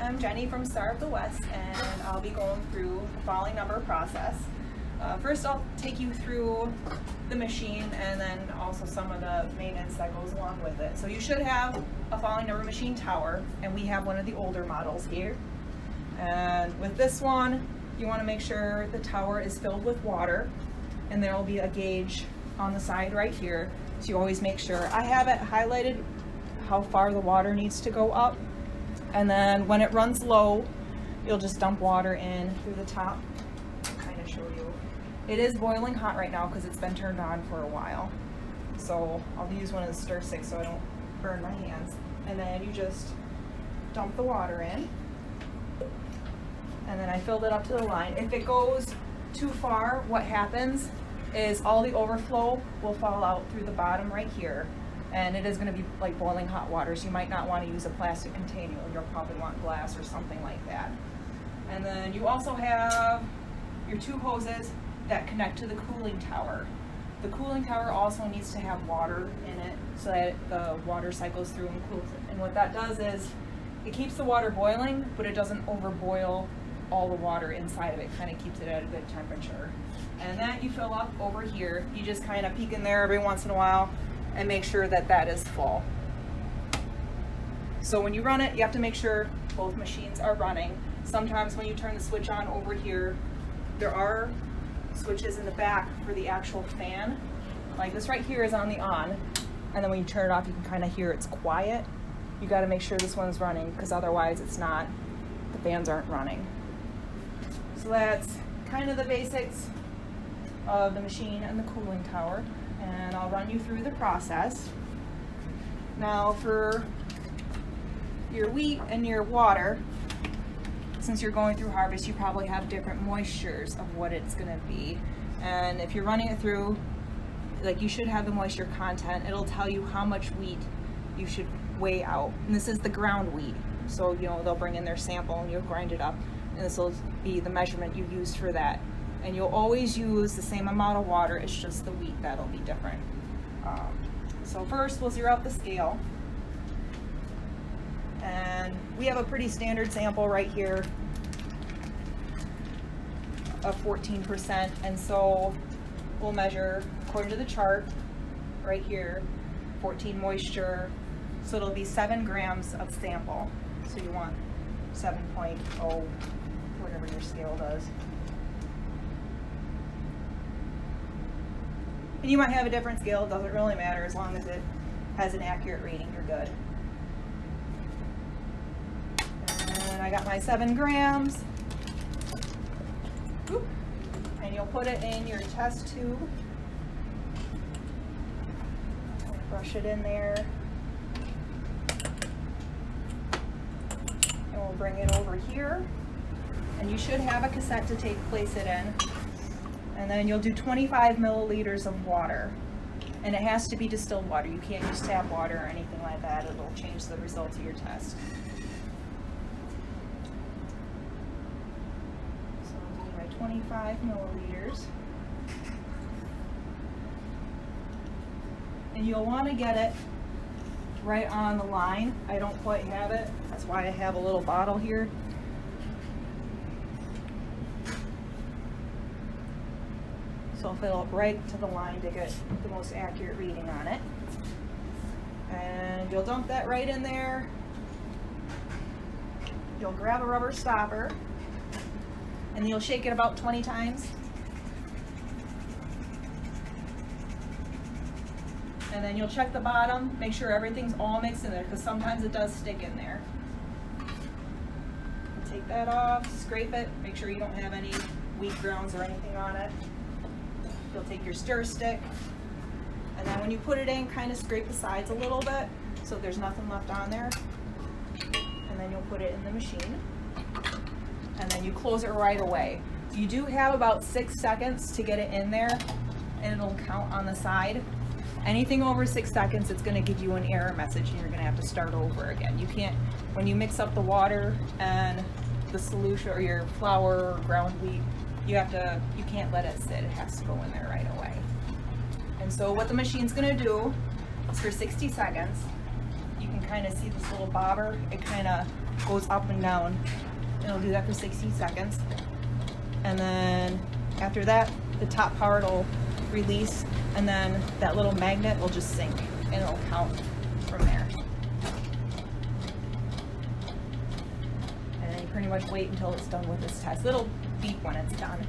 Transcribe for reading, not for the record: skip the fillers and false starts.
I'm Jenny from Star of the West, and I'll be going through the falling number process. First, I'll take you through the machine and then also some of the maintenance that goes along with it. So you should have a falling number machine tower, and we have one of the older models here. And with this one, you want to make sure the tower is filled with water, and there will be a gauge on the side right here. So you always make sure. I have it highlighted how far the water needs to go up, and then when it runs low, you'll just dump water in through the top. I'll kind of show you. It is boiling hot right now because it's been turned on for a while. So I'll use one of the stir sticks so I don't burn my hands. And then you just dump the water in. And then I filled it up to the line. If it goes too far, what happens is all the overflow will fall out through the bottom right here. And it is going to be like boiling hot water, so you might not want to use a plastic container. You'll probably want glass or something like that. And then you also have your two hoses that connect to the cooling tower. The cooling tower also needs to have water in it so that the water cycles through and cools it. And what that does is it keeps the water boiling, but it doesn't overboil all the water inside of it. Kind of keeps it at a good temperature. And that you fill up over here. You just kind of peek in there every once in a while and make sure that that is full. So when you run it, you have to make sure both machines are running. Sometimes when you turn the switch on over here, there are switches in the back for the actual fan. Like this right here is on the on, and then when you turn it off, you can kind of hear it's quiet. You got to make sure this one's running because otherwise it's not, the fans aren't running. So that's kind of the basics of the machine and the cooling tower. And I'll run you through the process. Now for your wheat and your water, since you're going through harvest, you probably have different moistures of what it's going to be. And if you're running it through, like you should have the moisture content, it'll tell you how much wheat you should weigh out. And this is the ground wheat. So, you know, they'll bring in their sample and you'll grind it up. And this will be the measurement you use for that. And you'll always use the same amount of water, it's just the wheat that'll be different. So first we'll zero out the scale. And we have a pretty standard sample right here of 14%. And so we'll measure according to the chart right here, 14 moisture. So it'll be 7 grams of sample. So you want 7.0, whatever your scale does. And you might have a different scale, it doesn't really matter as long as it has an accurate reading, you're good. And I got my 7 grams. Oop. And you'll put it in your test tube. Brush it in there. And we'll bring it over here. And you should have a cassette to place it in. And then you'll do 25 milliliters of water. And it has to be distilled water. You can't use tap water or anything like that. It'll change the results of your test. So I'll do my 25 milliliters. And you'll want to get it right on the line. I don't quite have it. That's why I have a little bottle here. So fill it right to the line to get the most accurate reading on it. And you'll dump that right in there. You'll grab a rubber stopper and you'll shake it about 20 times. And then you'll check the bottom, make sure everything's all mixed in there because sometimes it does stick in there. Take that off, scrape it, make sure you don't have any wheat grounds or anything on it. You'll take your stir stick, and then when you put it in, kind of scrape the sides a little bit so there's nothing left on there. And then you'll put it in the machine, and then you close it right away. You do have about 6 seconds to get it in there, and it'll count on the side. Anything over 6 seconds, it's going to give you an error message, and you're going to have to start over again. You can't, when you mix up the water and the solution or your flour or ground wheat, you can't let it sit. It has to go in there right away. And so what the machine's going to do is for 60 seconds, you can kind of see this little bobber, it kind of goes up and down. It'll do that for 60 seconds. And then after that, the top part will release, and then that little magnet will just sink, and it'll count from there. And then you pretty much wait until it's done with this test. It'll beep when it's done.